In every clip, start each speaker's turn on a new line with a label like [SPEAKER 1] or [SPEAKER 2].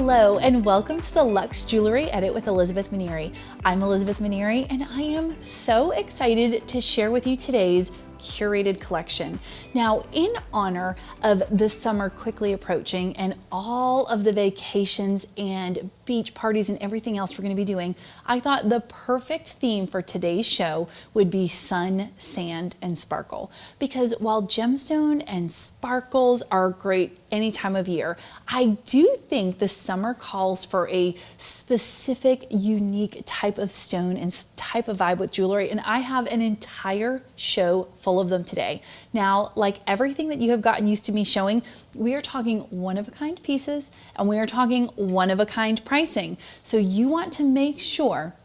[SPEAKER 1] Hello and welcome to the Luxe Jewelry Edit with Elizabeth Minieri. I'm Elizabeth Minieri and I am so excited to share with you today's curated collection. Now, in honor of the summer quickly approaching and all of the vacations and beach parties and everything else we're going to be doing, I thought the perfect theme for today's show would be sun, sand, and sparkle. Because while gemstone and sparkles are great any time of year, I do think the summer calls for a specific, unique type of stone and type of vibe with jewelry, and I have an entire show full of them today. Now, like everything that you have gotten used to me showing, we are talking one-of-a-kind pieces and we are talking one-of-a-kind pricing. So you want to make sure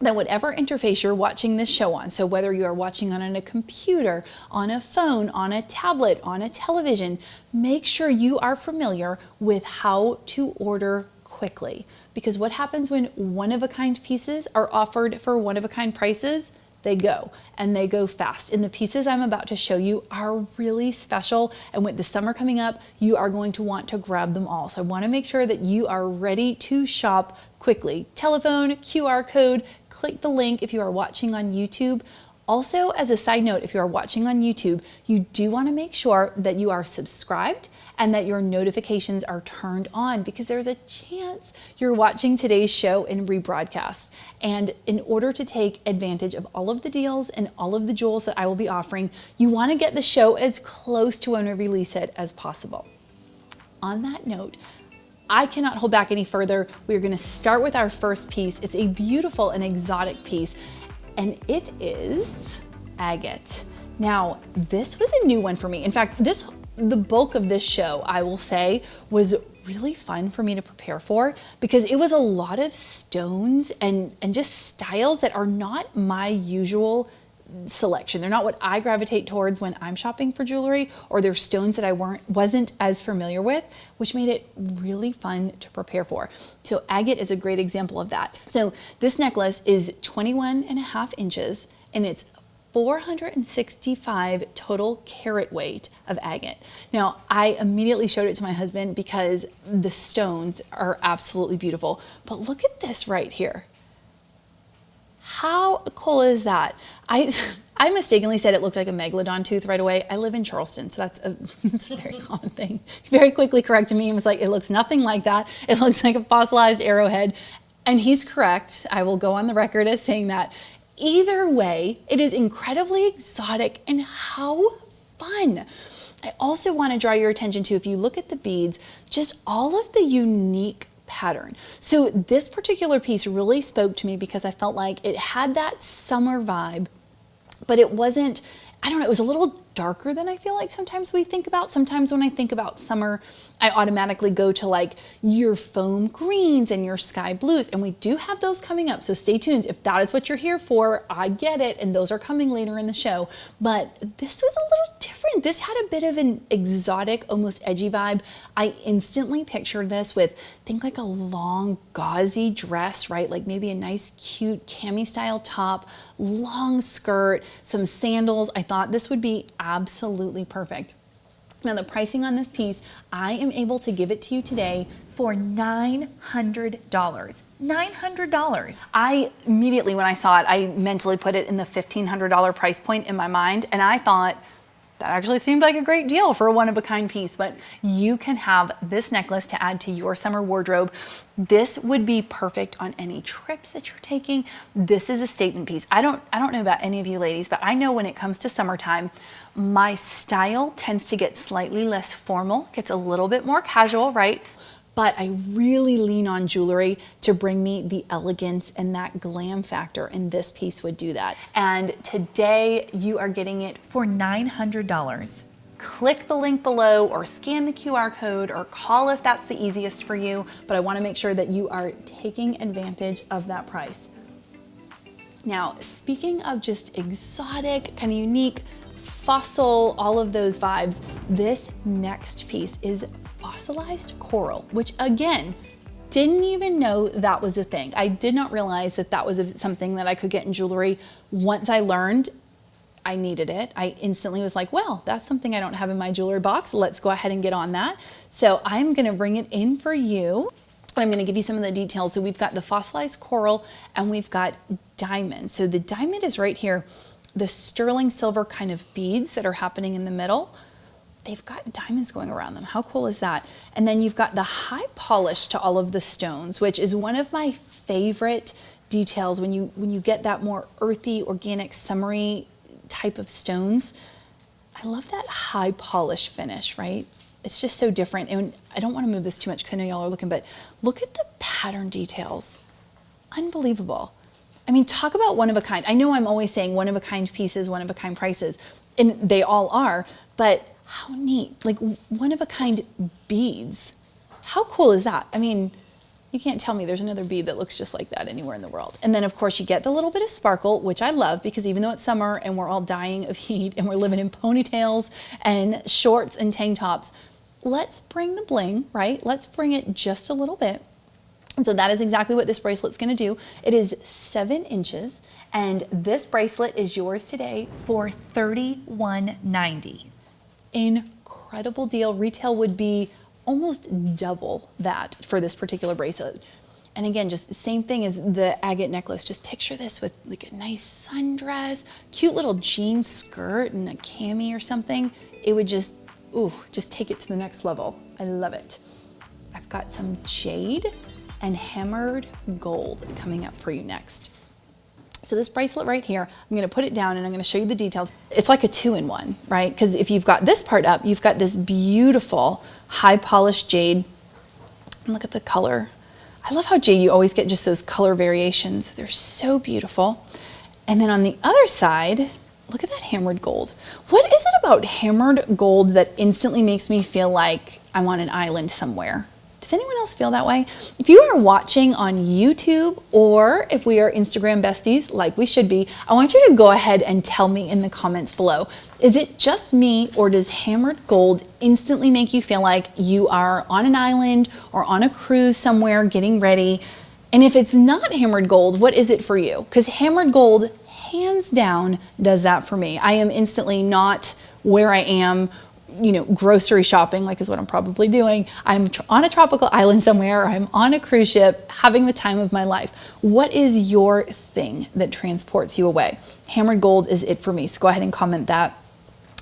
[SPEAKER 1] that whatever interface you're watching this show on, so whether you are watching on a computer, on a phone, on a tablet, on a television, make sure you are familiar with how to order quickly. Because what happens when one-of-a-kind pieces are offered for one-of-a-kind prices? They go, and they go fast. And the pieces I'm about to show you are really special, and with the summer coming up, you are going to want to grab them all. So I want to make sure that you are ready to shop quickly. Telephone, QR code, click the link if you are watching on YouTube. Also, as a side note, if you are watching on YouTube, you do want to make sure that you are subscribed and that your notifications are turned on, because there's a chance you're watching today's show in rebroadcast. And in order to take advantage of all of the deals and all of the jewels that I will be offering, you want to get the show as close to when we release it as possible. On that note, I cannot hold back any further. We're going to start with our first piece. It's a beautiful and exotic piece, and it is agate. Now, this was a new one for me. In fact, the bulk of this show, I will say, was really fun for me to prepare for, because it was a lot of stones and just styles that are not my usual selection. They're not what I gravitate towards when I'm shopping for jewelry, or they're stones that I wasn't as familiar with, which made it really fun to prepare for. So agate is a great example of that. So this necklace is 21.5 inches and it's 465 total carat weight of agate. Now, I immediately showed it to my husband because the stones are absolutely beautiful, but look at this right here. How cool is that? I mistakenly said it looked like a megalodon tooth right away. I live in Charleston, so that's a very common thing. He very quickly corrected me and was like, it looks nothing like that. It looks like a fossilized arrowhead. And he's correct. I will go on the record as saying that. Either way, it is incredibly exotic and how fun. I also want to draw your attention to, if you look at the beads, just all of the unique pattern. So this particular piece really spoke to me because I felt like it had that summer vibe, but it wasn't, I don't know, it was a little darker than I feel like sometimes we think about. Sometimes when I think about summer, I automatically go to like your foam greens and your sky blues, and we do have those coming up, so stay tuned. If that is what you're here for, I get it, and those are coming later in the show. But this was a little different. This had a bit of an exotic, almost edgy vibe. I instantly pictured this with, think like a long gauzy dress, right? Like maybe a nice cute cami style top, long skirt, some sandals. I thought this would be absolutely perfect. Now, the pricing on this piece, I am able to give it to you today for $900. $900. I immediately, when I saw it, I mentally put it in the $1,500 price point in my mind, and I thought, that actually seemed like a great deal for a one-of-a-kind piece. But you can have this necklace to add to your summer wardrobe. This would be perfect on any trips that you're taking. This is a statement piece. I don't know about any of you ladies, but I know when it comes to summertime, my style tends to get slightly less formal, gets a little bit more casual, right? But I really lean on jewelry to bring me the elegance and that glam factor, and this piece would do that. And today you are getting it for $900. Click the link below or scan the QR code or call if that's the easiest for you, but I want to make sure that you are taking advantage of that price. Now, speaking of just exotic, kind of unique, fossil, all of those vibes, this next piece is fossilized coral, which again, didn't even know that was a thing. I did not realize that that was something that I could get in jewelry. Once I learned I needed it, I instantly was like, well, that's something I don't have in my jewelry box. Let's go ahead and get on that. So I'm gonna bring it in for you. I'm going to give you some of the details. So we've got the fossilized coral and we've got diamond. So the diamond is right here. The sterling silver kind of beads that are happening in the middle, they've got diamonds going around them. How cool is that? And then you've got the high polish to all of the stones, which is one of my favorite details when you get that more earthy, organic, summery type of stones. I love that high polish finish, right? It's just so different. And I don't want to move this too much because I know y'all are looking, but look at the pattern details. Unbelievable. I mean, talk about one of a kind. I know I'm always saying one of a kind pieces, one of a kind prices, and they all are, but how neat. Like one of a kind beads. How cool is that? I mean, you can't tell me there's another bead that looks just like that anywhere in the world. And then of course you get the little bit of sparkle, which I love because even though it's summer and we're all dying of heat and we're living in ponytails and shorts and tank tops, let's bring the bling, right? Let's bring it just a little bit. And so that is exactly what this bracelet's gonna do. It is 7 inches, and this bracelet is yours today for $31.90. Incredible deal. Retail would be almost double that for this particular bracelet. And again, just the same thing as the agate necklace. Just picture this with like a nice sundress, cute little jean skirt and a cami or something. It would just, ooh, just take it to the next level. I love it. I've got some jade and hammered gold coming up for you next. So this bracelet right here, I'm gonna put it down and I'm gonna show you the details. It's like a 2-in-1, right? Because if you've got this part up, you've got this beautiful high polished jade. And look at the color. I love how jade, you always get just those color variations. They're so beautiful. And then on the other side, look at that hammered gold. What is it about hammered gold that instantly makes me feel like I'm on an island somewhere? Does anyone else feel that way? If you are watching on YouTube or if we are Instagram besties, like we should be, I want you to go ahead and tell me in the comments below. Is it just me or does hammered gold instantly make you feel like you are on an island or on a cruise somewhere getting ready? And if it's not hammered gold, what is it for you? Because hammered gold, hands down, does that for me. I am instantly not where I am, you know, grocery shopping, like is what I'm probably doing. I'm on a tropical island somewhere, or I'm on a cruise ship having the time of my life. What is your thing that transports you away? Hammered gold is it for me. So go ahead and comment that.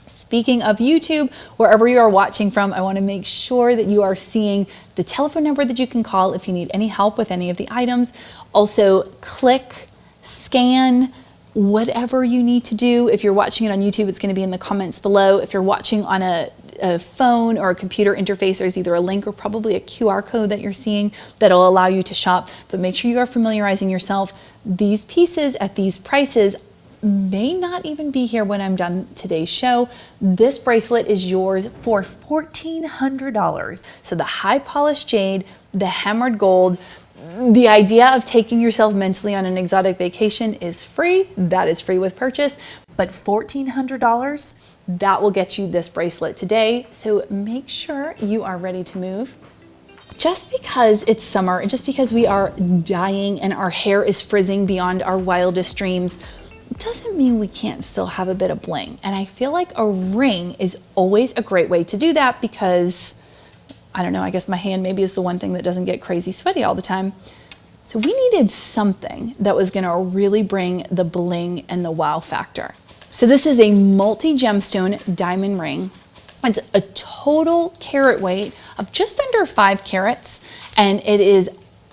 [SPEAKER 1] Speaking of YouTube, wherever you are watching from, I want to make sure that you are seeing the telephone number that you can call if you need any help with any of the items. Also, click, scan, whatever you need to do. If you're watching it on YouTube, it's going to be in the comments below. If you're watching on a phone or a computer interface, there's either a link or probably a QR code that you're seeing that'll allow you to shop. But make sure you are familiarizing yourself. These pieces at these prices may not even be here when I'm done today's show. This bracelet is yours for $1,400. So the high polished jade, the hammered gold, the idea of taking yourself mentally on an exotic vacation is free. That is free with purchase, but $1,400, that will get you this bracelet today. So make sure you are ready to move. Just because it's summer and just because we are dying and our hair is frizzing beyond our wildest dreams, doesn't mean we can't still have a bit of bling. And I feel like a ring is always a great way to do that because I don't know, I guess my hand maybe is the one thing that doesn't get crazy sweaty all the time. So we needed something that was gonna really bring the bling and the wow factor. So this is a multi-gemstone diamond ring. It's a total carat weight of just under 5 carats, and it is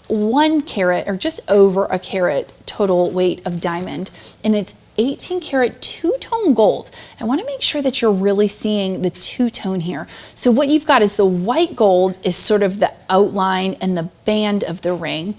[SPEAKER 1] 1 carat or just over a carat total weight of diamond, and it's 18 karat two-tone gold. I want to make sure that you're really seeing the two-tone here. So what you've got is the white gold is sort of the outline and the band of the ring,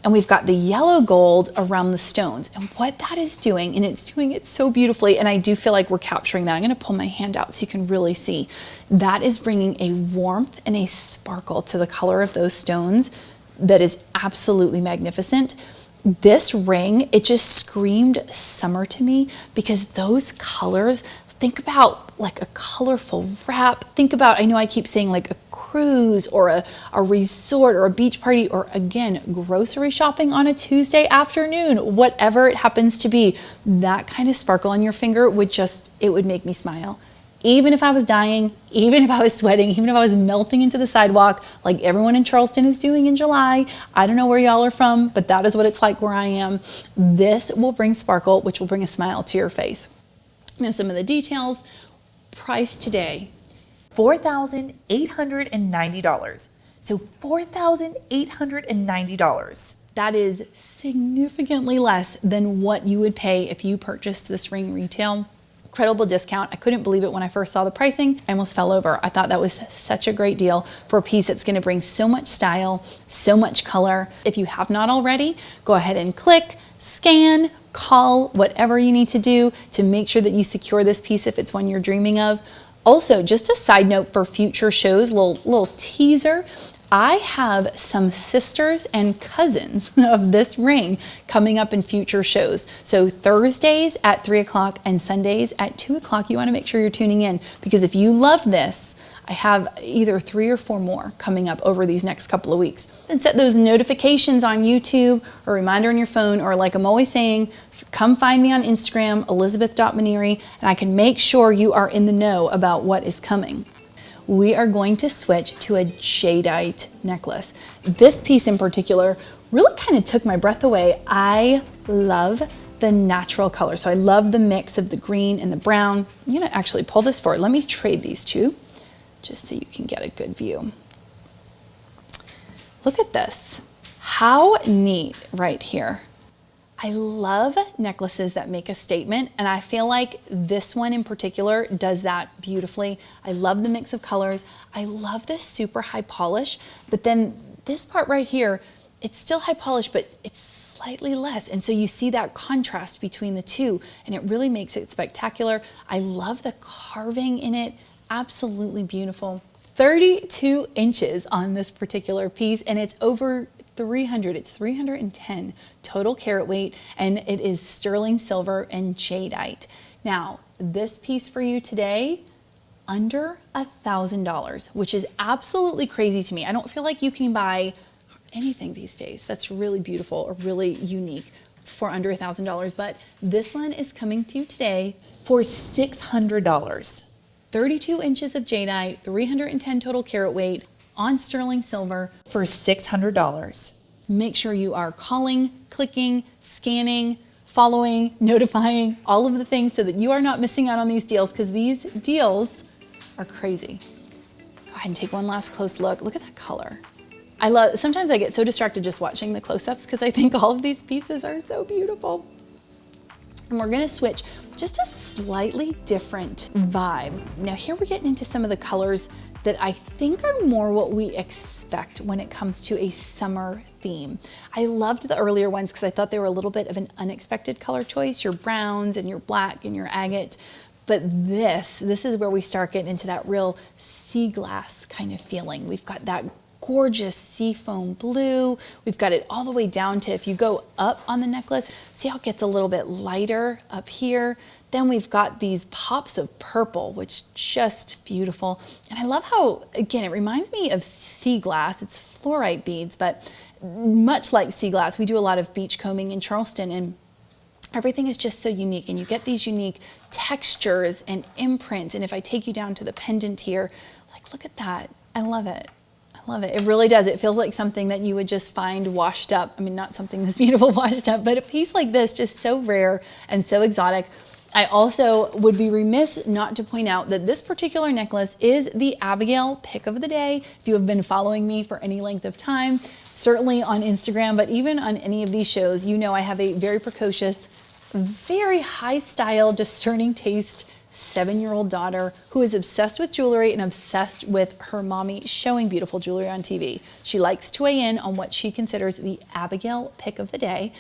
[SPEAKER 1] and we've got the yellow gold around the stones. And what that is doing, and it's doing it so beautifully, and I do feel like we're capturing that. I'm going to pull my hand out so you can really see. That is bringing a warmth and a sparkle to the color of those stones that is absolutely magnificent. This ring, it just screamed summer to me because those colors, think about like a colorful wrap. Think about, I know I keep saying like a cruise or a resort or a beach party or again, grocery shopping on a Tuesday afternoon, whatever it happens to be. That kind of sparkle on your finger would just, it would make me smile. Even if I was dying, even if I was sweating, even if I was melting into the sidewalk like everyone in Charleston is doing in July, I don't know where y'all are from, but that is what it's like where I am. This will bring sparkle, which will bring a smile to your face. Now some of the details. Price today,
[SPEAKER 2] $4,890. So $4,890.
[SPEAKER 1] That is significantly less than what you would pay if you purchased this ring retail. Incredible discount. I couldn't believe it when I first saw the pricing. I almost fell over. I thought that was such a great deal for a piece that's going to bring so much style, so much color. If you have not already, go ahead and click, scan, call, whatever you need to do to make sure that you secure this piece if it's one you're dreaming of. Also, just a side note for future shows, little teaser. I have some sisters and cousins of this ring coming up in future shows. So Thursdays at 3 o'clock and Sundays at 2 o'clock, you want to make sure you're tuning in, because if you love this, I have either 3 or 4 more coming up over these next couple of weeks. And set those notifications on YouTube or reminder on your phone, or like I'm always saying, come find me on Instagram, elizabeth.minieri, and I can make sure you are in the know about what is coming. We are going to switch to a jadeite necklace. This piece in particular really kind of took my breath away. I love the natural color. So I love the mix of the green and the brown. I'm gonna actually pull this forward. Let me trade these two just so you can get a good view. Look at this. How neat right here. I love necklaces that make a statement, and I feel like this one in particular does that beautifully. I love the mix of colors. I love this super high polish, but then this part right here, it's still high polish, but it's slightly less. And so you see that contrast between the two, and it really makes it spectacular. I love the carving in it. Absolutely beautiful. 32 inches on this particular piece, and it's over 300, it's 310 total carat weight, and it is sterling silver and jadeite. Now, this piece for you today, under $1,000, which is absolutely crazy to me. I don't feel like you can buy anything these days that's really beautiful or really unique for under $1,000, but this one is coming to you today for $600. 32 inches of jadeite, 310 total carat weight, on sterling silver for $600. Make sure you are calling, clicking, scanning, following, notifying, all of the things so that you are not missing out on these deals, because these deals are crazy. Go ahead and take one last close look. Look at that color. Sometimes I get so distracted just watching the close-ups because I think all of these pieces are so beautiful. And we're gonna switch just a slightly different vibe. Now here we're getting into some of the colors that I think are more what we expect when it comes to a summer theme. I loved the earlier ones because I thought they were a little bit of an unexpected color choice, your browns and your black and your agate. But this is where we start getting into that real sea glass kind of feeling. We've got that gorgeous seafoam blue. We've got it all the way down to, if you go up on the necklace, see how it gets a little bit lighter up here. Then we've got these pops of purple, which just beautiful. And I love how, again, it reminds me of sea glass. It's fluorite beads, but much like sea glass, we do a lot of beach combing in Charleston, and everything is just so unique, and you get these unique textures and imprints. And if I take you down to the pendant here, like, look at that. I love it. I love it. It really does. It feels like something that you would just find washed up. I mean, not something that's beautiful washed up, but a piece like this, just so rare and so exotic. I also would be remiss not to point out that this particular necklace is the Abigail pick of the day. If you have been following me for any length of time, certainly on Instagram, but even on any of these shows, you know I have a very precocious, very high style, discerning taste 7-year-old daughter who is obsessed with jewelry and obsessed with her mommy showing beautiful jewelry on TV. She likes to weigh in on what she considers the Abigail pick of the day,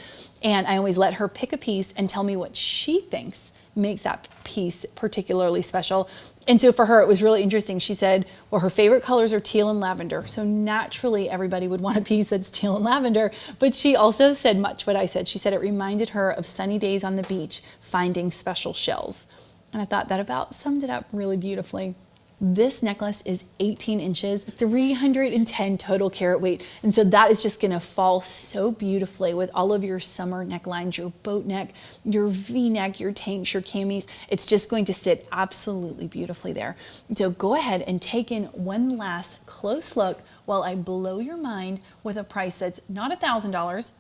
[SPEAKER 1] and I always let her pick a piece and tell me what she thinks makes that piece particularly special. And so for her, it was really interesting. She said, well, her favorite colors are teal and lavender. So naturally, everybody would want a piece that's teal and lavender. But she also said much what I said. She said it reminded her of sunny days on the beach, finding special shells. And I thought that about summed it up really beautifully. This necklace is 18 inches, 310 total carat weight. And so that is just gonna fall so beautifully with all of your summer necklines, your boat neck, your V-neck, your tanks, your camis. It's just going to sit absolutely beautifully there. So go ahead and take in one last close look while I blow your mind with a price that's not $1,000,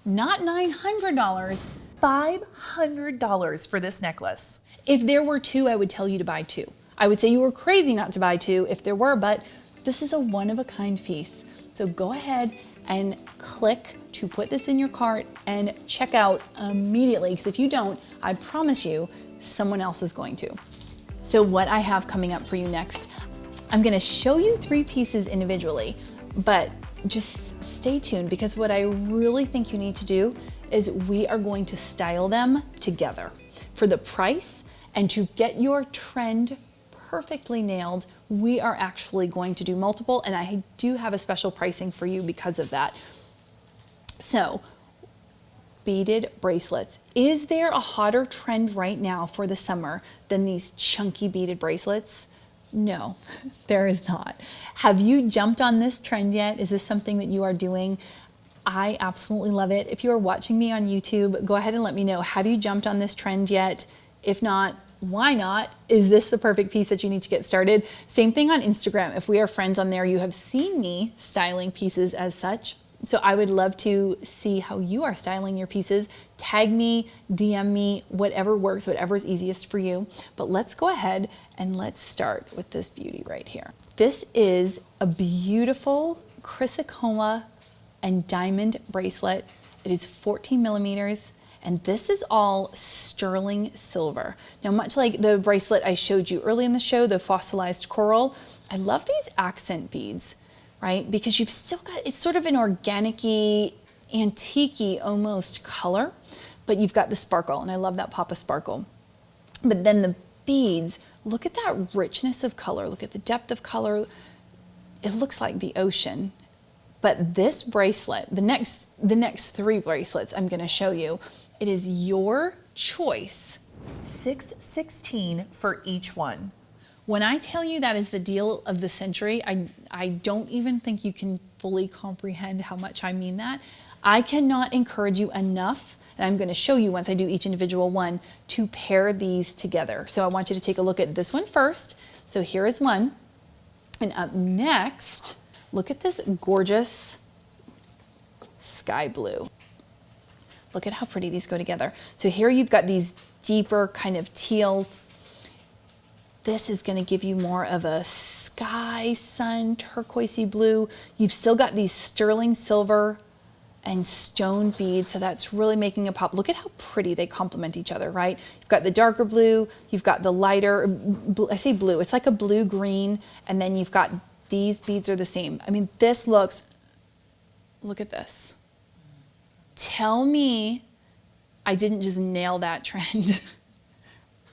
[SPEAKER 1] not $900,
[SPEAKER 2] $500 for this necklace.
[SPEAKER 1] If there were two, I would tell you to buy two. I would say you were crazy not to buy two if there were, but this is a one-of-a-kind piece. So go ahead and click to put this in your cart and check out immediately, because if you don't, I promise you, someone else is going to. So what I have coming up for you next, I'm gonna show you three pieces individually, but just stay tuned, because what I really think you need to do is we are going to style them together. For the price and to get your trend perfectly nailed, we are actually going to do multiple, and I do have a special pricing for you because of that. So, beaded bracelets. Is there a hotter trend right now for the summer than these chunky beaded bracelets? No, there is not. Have you jumped on this trend yet? Is this something that you are doing? I absolutely love it. If you are watching me on YouTube, go ahead and let me know. Have you jumped on this trend yet? If not, why not? Is this the perfect piece that you need to get started? Same thing on Instagram. If we are friends on there, you have seen me styling pieces as such. So I would love to see how you are styling your pieces. Tag me, DM me, whatever works, whatever's easiest for you. But let's go ahead and let's start with this beauty right here. This is a beautiful chrysocolla and diamond bracelet. It is 14 millimeters. And this is all sterling silver. Now, much like the bracelet I showed you early in the show, the fossilized coral, I love these accent beads, right? Because you've still got, it's sort of an organic-y, antique-y almost color, but you've got the sparkle, and I love that pop of sparkle. But then the beads, look at that richness of color, look at the depth of color. It looks like the ocean. But this bracelet, the next three bracelets I'm gonna show you, it is your choice.
[SPEAKER 2] $616 for each one.
[SPEAKER 1] When I tell you that is the deal of the century, I don't even think you can fully comprehend how much I mean that. I cannot encourage you enough, and I'm gonna show you once I do each individual one, to pair these together. So I want you to take a look at this one first. So here is one. And up next, look at this gorgeous sky blue. Look at how pretty these go together. So here you've got these deeper kind of teals. This is going to give you more of a sky, sun, turquoisey blue. You've still got these sterling silver and stone beads, so that's really making a pop. Look at how pretty they complement each other, right? You've got the darker blue, you've got the lighter, I say blue, it's like a blue-green, and then you've got these beads are the same. I mean, this looks, look at this. Tell me I didn't just nail that trend.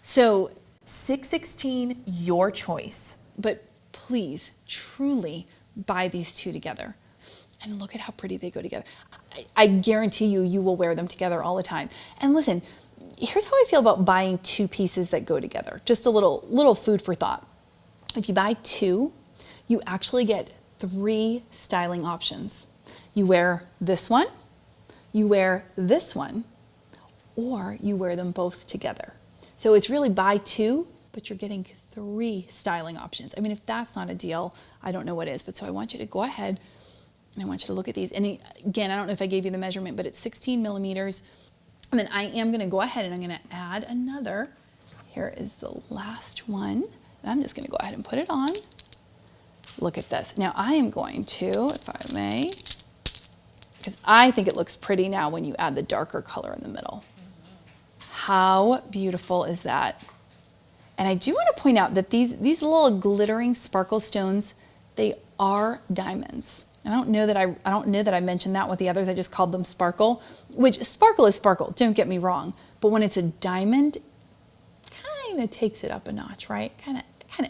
[SPEAKER 1] So
[SPEAKER 2] $616, your choice.
[SPEAKER 1] But please, truly buy these two together. And look at how pretty they go together. I guarantee you, you will wear them together all the time. And listen, here's how I feel about buying two pieces that go together. Just a little food for thought. If you buy two, you actually get three styling options. You wear this one, you wear this one, or you wear them both together. So it's really buy two, but you're getting three styling options. I mean, if that's not a deal, I don't know what is. But so I want you to go ahead and I want you to look at these. And again, I don't know if I gave you the measurement, but it's 16 millimeters. And then I am gonna go ahead and I'm gonna add another. Here is the last one. And I'm just gonna go ahead and put it on. Look at this. Now I am going to, if I may, because I think it looks pretty now when you add the darker color in the middle. How beautiful is that? And I do want to point out that these little glittering sparkle stones, they are diamonds. I don't know that I mentioned that with the others. I just called them sparkle, which sparkle is sparkle, don't get me wrong. But when it's a diamond, kind of takes it up a notch, right? Kind of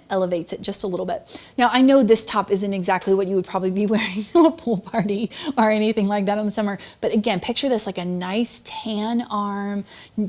[SPEAKER 1] elevates it just a little bit. Now, I know this top isn't exactly what you would probably be wearing to a pool party or anything like that in the summer. But again, picture this like a nice tan arm,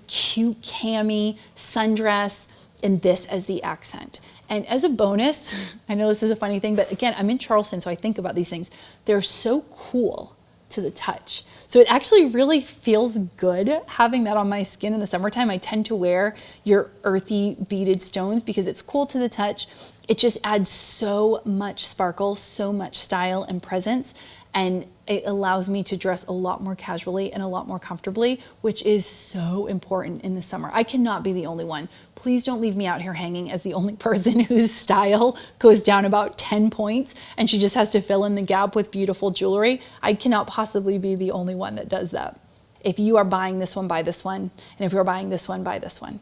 [SPEAKER 1] cute cami, sundress. and this as the accent. And as a bonus, I know this is a funny thing, but again, I'm in Charleston, so I think about these things. They're so cool to the touch. So it actually really feels good having that on my skin in the summertime. I tend to wear your earthy beaded stones because it's cool to the touch. It just adds so much sparkle, so much style and presence, and it allows me to dress a lot more casually and a lot more comfortably, which is so important in the summer. I cannot be the only one. Please don't leave me out here hanging as the only person whose style goes down about 10 points and she just has to fill in the gap with beautiful jewelry. I cannot possibly be the only one that does that. If you are buying this one, buy this one. And if you're buying this one, buy this one.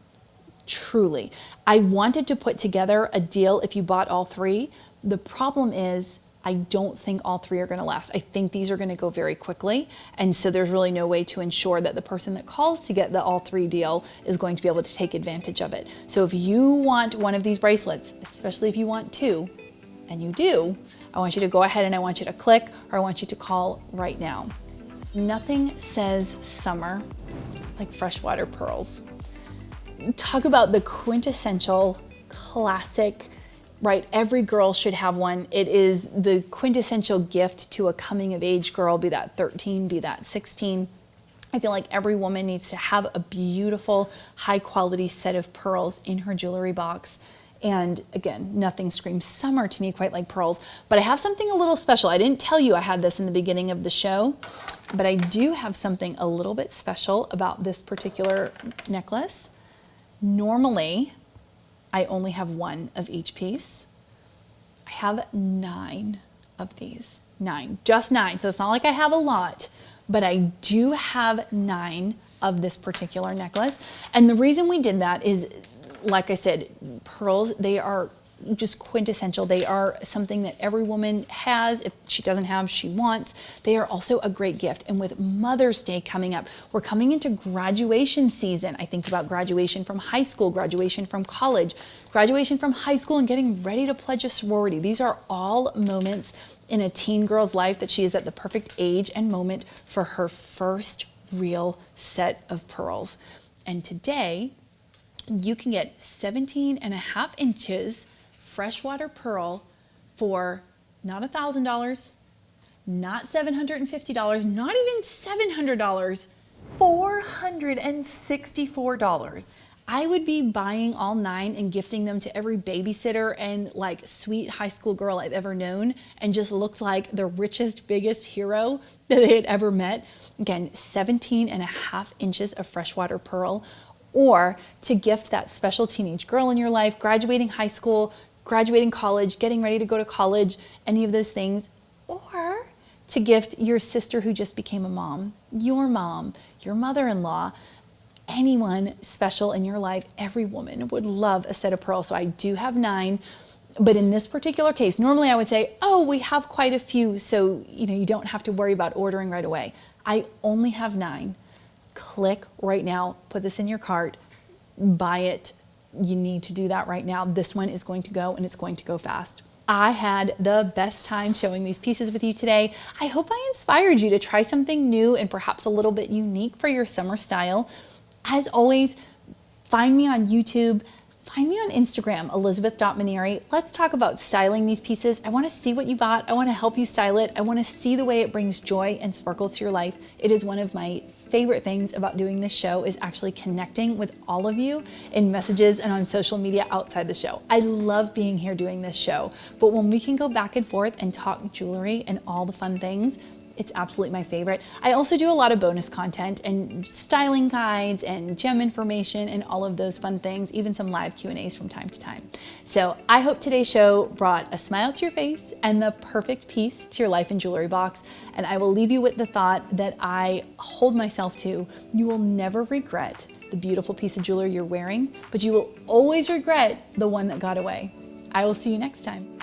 [SPEAKER 1] Truly. I wanted to put together a deal if you bought all three. The problem is I don't think all three are going to last. I think these are going to go very quickly. And so there's really no way to ensure that the person that calls to get the all three deal is going to be able to take advantage of it. So if you want one of these bracelets, especially if you want two, and you do, I want you to go ahead and I want you to click, or I want you to call right now. Nothing says summer like freshwater pearls. Talk about the quintessential classic, right? Every girl should have one. It is the quintessential gift to a coming of age girl, be that 13, be that 16. I feel like every woman needs to have a beautiful, high quality set of pearls in her jewelry box. And again, nothing screams summer to me quite like pearls, but I have something a little special. I didn't tell you I had this in the beginning of the show, but I do have something a little bit special about this particular necklace. Normally, I only have one of each piece. I have 9 of these. 9, just 9. So it's not like I have a lot, but I do have 9 of this particular necklace. And the reason we did that is, like I said, pearls, they are just quintessential. They are something that every woman has. If she doesn't have, she wants. They are also a great gift. And with Mother's Day coming up, we're coming into graduation season. I think about graduation from high school, graduation from college, graduation from high school, and getting ready to pledge a sorority. These are all moments in a teen girl's life that she is at the perfect age and moment for her first real set of pearls. And today, you can get 17.5 inches freshwater pearl for not $1,000, not $750, not even $700,
[SPEAKER 2] $464.
[SPEAKER 1] I would be buying all 9 and gifting them to every babysitter and like sweet high school girl I've ever known, and just looked like the richest, biggest hero that they had ever met. Again, 17.5 inches of freshwater pearl, or to gift that special teenage girl in your life, graduating high school, graduating college, getting ready to go to college, any of those things, or to gift your sister who just became a mom, your mother-in-law, anyone special in your life. Every woman would love a set of pearls. So I do have 9, but in this particular case, normally I would say, oh, we have quite a few, so you don't have to worry about ordering right away. I only have 9. Click right now, put this in your cart, buy it. You need to do that right now. This one is going to go, and it's going to go fast. I had the best time showing these pieces with you today. I hope I inspired you to try something new and perhaps a little bit unique for your summer style. As always, find me on YouTube. Find me on Instagram, Elizabeth.Minieri. Let's talk about styling these pieces. I want to see what you bought. I want to help you style it. I want to see the way it brings joy and sparkles to your life. It is one of my favorite things about doing this show, is actually connecting with all of you in messages and on social media outside the show. I love being here doing this show, but when we can go back and forth and talk jewelry and all the fun things, it's absolutely my favorite. I also do a lot of bonus content and styling guides and gem information and all of those fun things, even some live Q&As from time to time. So I hope today's show brought a smile to your face and the perfect piece to your life and jewelry box. And I will leave you with the thought that I hold myself to. You will never regret the beautiful piece of jewelry you're wearing, but you will always regret the one that got away. I will see you next time.